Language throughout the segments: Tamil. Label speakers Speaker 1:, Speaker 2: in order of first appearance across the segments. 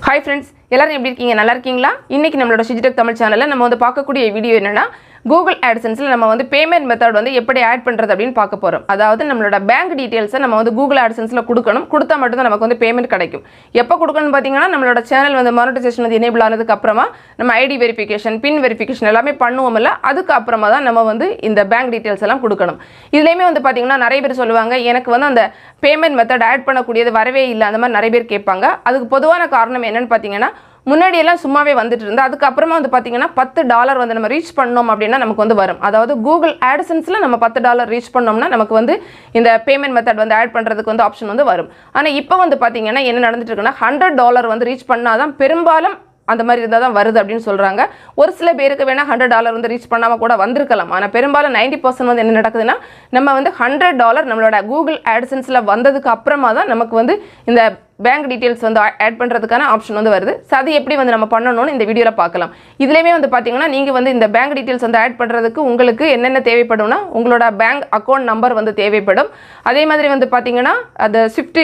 Speaker 1: Hi friends, எல்லாரும் எப்படி இருக்கீங்க? நல்லா இருக்கீங்களா? இன்னைக்கு நம்மளோட Shiji தமிழ் சேனல்ல நம்ம வந்து பார்க்கக்கூடிய வீடியோ என்னன்னா Google AdSenseல நம்ம வந்து பேமெண்ட் மெத்தட் வந்து எப்படி ஆட் பண்றது அப்படினு பார்க்க போறோம். அதாவது நம்மளோட பேங்க் டீடைல்ஸை நம்ம வந்து Google AdSenseல கொடுக்கணும். கொடுத்தா மட்டும் தான் நமக்கு வந்து பேமெண்ட் கிடைக்கும். எப்ப கொடுக்கணும் பாத்தீங்கன்னா நம்மளோட சேனல் வந்து மானிட்டைசேஷன் வந்து எனேபிள் ஆனதுக்கு அப்புறமா நம்ம ஐடி வெரிஃபிகேஷன், பின் வெரிஃபிகேஷன் எல்லாமே பண்ணுவோம்ல. அதுக்கு அப்புறமா தான் நம்ம வந்து இந்த பேங்க் டீடைல்ஸ் எல்லாம் கொடுக்கணும். இதுலயுமே வந்து பாத்தீங்கன்னா நிறைய பேர் சொல்லுவாங்க எனக்கு வந்து அந்த பேமெண்ட் மெத்தட் ஆட் பண்ணக்கூடியது வரவே இல்லை அந்த மாதிரி நிறைய பேர் கேட்பாங்க. அதுக்கு பொதுவான காரணம் என்னன்னு பாத்தீங்கன்னா முன்னாடி எல்லாம் சும்மாவே வந்துட்டு இருந்தா அதுக்கு அப்புறமா வந்து பாத்தீங்கன்னா $10 வந்து நம்ம ரீச் பண்ணோம் அப்படினா நமக்கு வந்து வரும். அதாவது Google AdSenseல நம்ம $10 ரீச் பண்ணோம்னா நமக்கு வந்து இந்த பேமெண்ட் மெத்தட் வந்து ஆட் பண்றதுக்கு வந்து ஆப்ஷன் வந்து வரும். ஆனா இப்போ வந்து பாத்தீங்கன்னா என்ன நடந்துட்டு இருக்குன்னா $100 வந்து ரீச் பண்ணாதான் பெரும்பாலும் அந்த மாதிரி இருந்தா தான் வருது அப்படினு சொல்றாங்க. ஒரு சில பேருக்கு வேணா $100 வந்து ரீச் பண்ணாம கூட வந்திருக்கலாம். ஆனா பெரும்பாலும் 90% வந்து என்ன நடக்குதுன்னா நம்ம வந்து $100 நம்மளோட Google AdSenseல வந்ததுக்கு அப்புறமா தான் நமக்கு வந்து இந்த பேங்க் டீடைல்ஸ் வந்து ஆட் பண்றதுக்கான ஆப்ஷன் வந்து வருது. சோ அது எப்படி வந்து நம்ம பண்ணனும்னு இந்த வீடியோல பார்க்கலாம். இதுலயே வந்து பாத்தீங்கன்னா நீங்க வந்து இந்த பேங்க் டீடைல்ஸ் வந்து ஆட் பண்றதுக்கு உங்களுக்கு என்னென்ன தேவைப்படும்னா உங்களோட பேங்க் அக்கவுண்ட் நம்பர் வந்து தேவைப்படும். அதே மாதிரி வந்து பாத்தீங்கன்னா அந்த ஸ்விஃப்ட்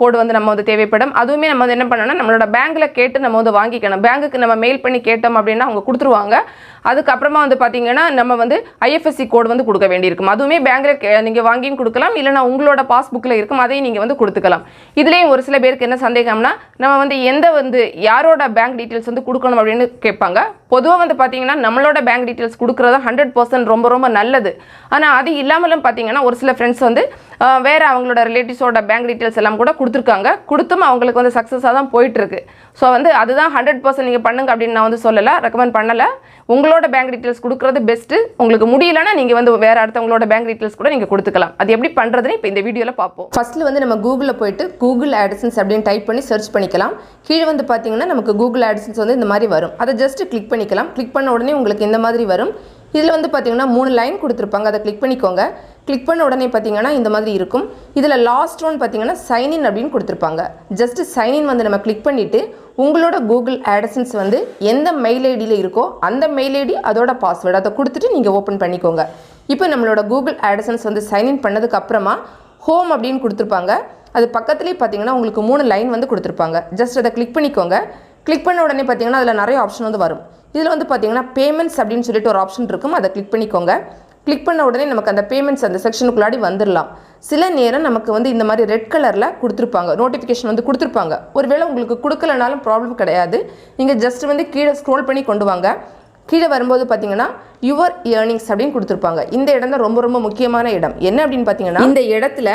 Speaker 1: கோட் வந்து நம்ம வந்து தேவைப்படும். அதுவுமே நம்ம வந்து என்ன பண்ணனும்னா நம்மளோட பேங்க்ல கேட்டு நம்ம வந்து வாங்கிக்கணும். பேங்க்குக்கு நம்ம மெயில் பண்ணி கேட்டோம் அப்படினா அவங்க கொடுத்துருவாங்க. அதுக்கு அப்புறமா வந்து பாத்தீங்கன்னா நம்ம வந்து IFSC கோட் வந்து கொடுக்க வேண்டியிருக்கும். அதுவுமே பேங்க்ல நீங்க வாங்கியும் கொடுக்கலாம் இல்லனா உங்களோட பாஸ்புக்ல இருக்கும் அதையும் நீங்க வந்து கொடுத்துக்கலாம். இதுலயும் ஒரு சில பேருக்கு என்ன சந்தேகம்னா நம்ம வந்து எந்த வந்து யாரோட பேங்க் டீடைல்ஸ் வந்து கொடுக்கணும் அப்படினு கேட்பாங்க. பொதுவா வந்து பாத்தீங்கன்னா நம்மளோட பேங்க் டீடைல்ஸ் கொடுக்கிறது 100% ரொம்ப ரொம்ப நல்லது. ஆனா அது இல்லாமலும் பாத்தீங்கன்னா ஒரு சில फ्रेंड्स வந்து வேற அவங்களோட ரிலேட்டிவ்ஸோட பேங்க் டீடைல்ஸ் எல்லாம் கூட கொடுத்திருக்காங்க. கொடுத்தும் அவங்களுக்கு வந்து சக்சஸா தான் போயிட்டு இருக்கு. சோ வந்து அதுதான் 100% நீங்க பண்ணுங்க அப்படி நான் வந்து சொல்லல, ரெக்கமெண்ட் பண்ணல. உங்களோட பேங்க் டீடைல்ஸ் கொடுக்கிறது பெஸ்ட். உங்களுக்கு முடியலனா நீங்க வந்து வேற அடுத்தவங்களோட பேங்க் டீடைல்ஸ் கூட நீங்க கொடுத்துக்கலாம். அது எப்படி பண்றதுன்னு இப்போ இந்த வீடியோல பாப்போம். ஃபர்ஸ்ட்ல வந்து நம்ம கூகுள்ல போய்ட்டு Google AdSense அப்படினு டைப் பண்ணி சர்ச் பண்ணிக்கலாம். கீழ வந்து பாத்தீங்கன்னா நமக்கு Google AdSense வந்து இந்த மாதிரி வரும். அதை ஜஸ்ட் கிளிக் பண்ணிக்கலாம். கிளிக் பண்ண உடனே உங்களுக்கு இந்த மாதிரி வரும். இதுல வந்து பாத்தீங்கன்னா 3 லைன் கொடுத்திருப்பாங்க. அதை கிளிக் பண்ணிக்கோங்க. கிளிக் பண்ண உடனே பாத்தீங்கன்னா இந்த மாதிரி இருக்கும். இதுல லாஸ்ட் ஒன் பாத்தீங்கன்னா சைன் இன் அப்படினு கொடுத்திருப்பாங்க. ஜஸ்ட் சைன் இன் வந்து நம்ம கிளிக் பண்ணிட்டு உங்களோட Google AdSense வந்து எந்த மெயில் ஐடியில இருக்கோ அந்த மெயில் ஐடி அதோட பாஸ்வேர்ட் அதை கொடுத்துட்டு நீங்க ஓபன் பண்ணிக்கோங்க. இப்போ நம்மளோட Google AdSense வந்து சைன் இன் பண்ணதுக்கு அப்புறமா ஹோம் அப்படினு கொடுத்திருப்பாங்க. அது பக்கத்துலயே பாத்தீங்கன்னா உங்களுக்கு 3 லைன் வந்து கொடுத்திருப்பாங்க. ஜஸ்ட் அதை கிளிக் பண்ணிக்கோங்க. கிளிக் பண்ண உடனே பாத்தீங்கன்னா அதுல நிறைய ஆப்ஷன் வந்து வரும். இதுல வந்து பாத்தீங்கன்னா பேமெண்ட்ஸ் அப்படினு சொல்லிட்டு ஒரு ஆப்ஷன் இருக்கும். அதை கிளிக் பண்ணிக்கோங்க. கிளிக் பண்ண உடனே நமக்கு அந்த பேமெண்ட்ஸ் அந்த செக்ஷனுக்குள்ளாடி வந்துடலாம். சில நேரம் நமக்கு வந்து இந்த மாதிரி ரெட் கலர்ல கொடுத்திருப்பாங்க, நோட்டிஃபிகேஷன் வந்து கொடுத்திருப்பாங்க. ஒருவேளை உங்களுக்கு கொடுக்கலனாலும் ப்ராப்ளம் கிடையாது. நீங்க ஜஸ்ட் வந்து கீழே ஸ்க்ரோல் பண்ணி கொண்டு வாங்க. கீழே வரும்போது பாத்தீங்கன்னா யுவர் ஏர்னிங்ஸ் அப்படின்னு கொடுத்திருப்பாங்க. இந்த இடம் தான் ரொம்ப ரொம்ப முக்கியமான இடம். என்ன அப்படின்னு பாத்தீங்கன்னா இந்த இடத்துல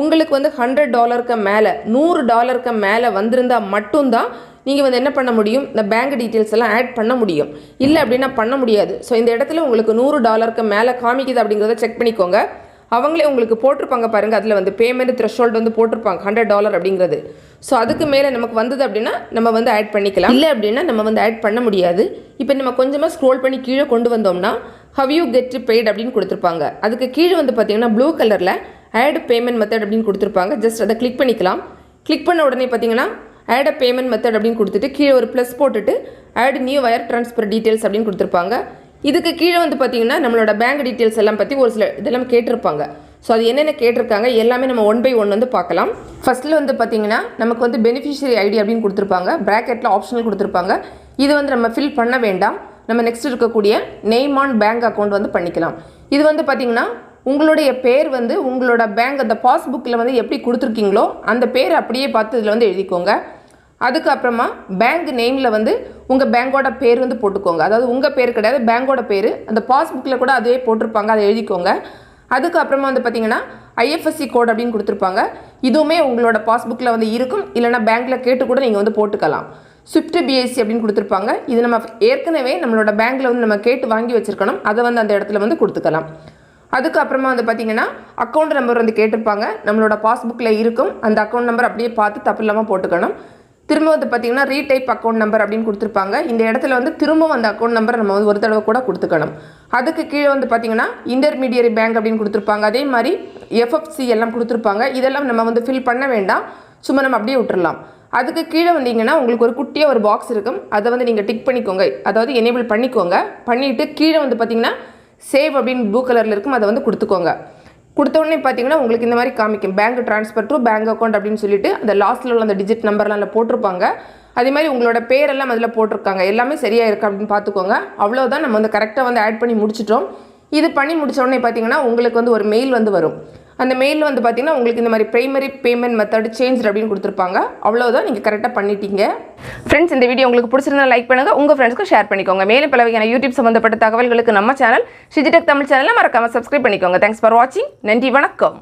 Speaker 1: உங்களுக்கு வந்து $100க்கு மேல $100க்கு மேல வந்திருந்தா மட்டும்தான் நீங்கள் வந்து என்ன பண்ண முடியும், இந்த பேங்க் டீடைல்ஸ் எல்லாம் ஆட் பண்ண முடியும். இல்லை அப்படின்னா பண்ண முடியாது. ஸோ இந்த இடத்துல உங்களுக்கு $100க்கு மேலே காமிக்குது அப்படிங்கிறத செக் பண்ணிக்கோங்க. அவங்களே உங்களுக்கு போட்டிருப்பாங்க பாருங்கள், அதில் வந்து பேமெண்ட் த்ரெஷோல்டு வந்து போட்டிருப்பாங்க $100 அப்படிங்கிறது. ஸோ அதுக்கு மேலே நமக்கு வந்தது அப்படின்னா நம்ம வந்து ஆட் பண்ணிக்கலாம். இல்லை அப்படின்னா நம்ம வந்து ஆட் பண்ண முடியாது. இப்போ நம்ம கொஞ்சமாக ஸ்க்ரோல் பண்ணி கீழே கொண்டு வந்தோம்னா ஹவ் யூ கெட் பெய்ட் அப்படின்னு கொடுத்துருப்பாங்க. அதுக்கு கீழே வந்து பார்த்தீங்கன்னா ப்ளூ கலரில் ஆட் பேமெண்ட் மெத்தட் அப்படின்னு கொடுத்துருப்பாங்க. ஜஸ்ட் அதை கிளிக் பண்ணிக்கலாம். கிளிக் பண்ண உடனே பார்த்தீங்கன்னா ஆட் அ பேமெண்ட் மெத்தட் அப்படின்னு கொடுத்துட்டு கீழே ஒரு ப்ளஸ் போட்டுட்டு add new wire transfer details அப்படின்னு கொடுத்துருப்பாங்க. இதுக்கு கீழே வந்து பார்த்தீங்கன்னா நம்மளோட பேங்க் டீடைல்ஸ் எல்லாம் பற்றி ஒரு சில இதெல்லாம் கேட்டிருப்பாங்க. ஸோ அது என்னென்ன கேட்டிருக்காங்க எல்லாமே நம்ம 1 by 1 வந்து பார்க்கலாம். ஃபர்ஸ்ட்டில் வந்து பார்த்தீங்கன்னா நமக்கு வந்து பெனிஃபிஷியரி ஐடி அப்படின்னு கொடுத்துருப்பாங்க. ப்ராக்கெட்டில் ஆப்ஷனல் கொடுத்துருப்பாங்க. இது வந்து நம்ம ஃபில் பண்ண வேண்டாம். நம்ம நெக்ஸ்ட் இருக்கக்கூடிய நேம் ஆன் பேங்க் அக்கௌண்ட் வந்து பண்ணிக்கலாம். இது வந்து பார்த்தீங்கன்னா உங்களுடைய பேர் வந்து உங்களோட பேங்க் அந்த பாஸ்புக்கில் வந்து எப்படி கொடுத்துருக்கீங்களோ அந்த பேர் அப்படியே பார்த்து இதில் வந்து எழுதிக்கோங்க. அதுக்கப்புறமா பேங்க் நேமில் வந்து உங்கள் பேங்கோட பேர் வந்து போட்டுக்கோங்க. அதாவது உங்கள் பேர் கிடையாது, பேங்கோட பேர். அந்த பாஸ்புக்கில் கூட அதே போட்டிருப்பாங்க, அதை எழுதிக்கோங்க. அதுக்கப்புறமா வந்து பார்த்தீங்கன்னா IFSC கோட் அப்படின்னு கொடுத்துருப்பாங்க. இதுவுமே உங்களோட பாஸ்புக்கில் வந்து இருக்கும். இல்லைனா பேங்க்கில் கேட்டு கூட நீங்கள் வந்து போட்டுக்கலாம். ஸ்விஃப்ட் BSC அப்படின்னு கொடுத்துருப்பாங்க. இது நம்ம ஏற்கனவே நம்மளோட பேங்க்கில் வந்து நம்ம கேட்டு வாங்கி வச்சுருக்கணும். அதை வந்து அந்த இடத்துல வந்து கொடுத்துக்கலாம். அதுக்கப்புறமா வந்து பார்த்தீங்கன்னா அக்கௌண்ட் நம்பர் வந்து கேட்டிருப்பாங்க. நம்மளோட பாஸ்புக்கில் இருக்கும். அந்த அக்கௌண்ட் நம்பர் அப்படியே பார்த்து தப்பு இல்லாமல் போட்டுக்கணும். திரும்ப வந்து பார்த்தீங்கன்னா ரீடைப் அக்கௌண்ட் நம்பர் அப்படின்னு கொடுத்துருப்பாங்க. இந்த இடத்துல வந்து திரும்ப அந்த அக்கௌண்ட் நம்பர் நம்ம வந்து ஒரு தடவை கூட கொடுத்துக்கணும். அதுக்கு கீழே வந்து பார்த்தீங்கன்னா இன்டர்மீடியரி பேங்க் அப்படின்னு கொடுத்துருப்பாங்க. அதே மாதிரி FFC எல்லாம் கொடுத்துருப்பாங்க. இதெல்லாம் நம்ம வந்து ஃபில் பண்ண வேண்டாம், சும்மா நம்ம அப்படியே விட்டுறலாம். அதுக்கு கீழே வந்தீங்கன்னா உங்களுக்கு ஒரு குட்டியாக ஒரு பாக்ஸ் இருக்கும். அதை வந்து நீங்கள் டிக் பண்ணிக்கோங்க, அதாவது எனேபிள் பண்ணிக்கோங்க. பண்ணிவிட்டு கீழே வந்து பார்த்தீங்கன்னா சேவ் அப்படின்னு ப்ளூ கலரில் இருக்கும், அதை வந்து கொடுத்துக்கோங்க. கொடுத்த உடனே பார்த்தீங்கன்னா உங்களுக்கு இந்த மாதிரி காமிக்கும் bank transfer to bank account அப்படின்னு சொல்லிட்டு அந்த லாஸ்ட்டில் உள்ள அந்த டிஜிட் நம்பர்லாம் அதில் போட்டிருப்பாங்க. அதே மாதிரி உங்களோட பேரெல்லாம் அதில் போட்டிருக்காங்க. எல்லாமே சரியாக இருக்குது அப்படின்னு பார்த்துக்கோங்க. அவ்வளோதான், நம்ம வந்து கரெக்டாக வந்து ஆட் பண்ணி முடிச்சிட்டோம். இது பண்ணி முடிச்ச உடனே பார்த்தீங்கன்னா உங்களுக்கு வந்து ஒரு மெயில் வந்து வரும். அந்த மெயிலில் வந்து பார்த்தீங்கன்னா உங்களுக்கு இந்த மாதிரி பிரைமரி பேமெண்ட் மெத்தட் சேஞ்ச் அப்படின்னு கொடுத்துருப்பாங்க. அவ்வளோதான், நீங்கள் கரெக்டாக பண்ணிட்டீங்க. ஃப்ரெண்ட்ஸ், இந்த வீடியோ உங்களுக்கு பிடிச்சிருந்தா லைக் பண்ணுங்கள், உங்கள் ஃப்ரெண்ட்ஸ்க்கு ஷேர் பண்ணிக்கோங்க. மேலும் பல வகையான யூடியூப் சம்மந்தப்பட்ட தகவல்களுக்கு நம்ம சேனல் ஷிஜி டெக் தமிழ் சேனலை மறக்காமல் சப்ஸ்கிரைப் பண்ணிக்கோங்க. தேங்க்ஸ் ஃபார் வாட்சிங். நன்றி, வணக்கம்.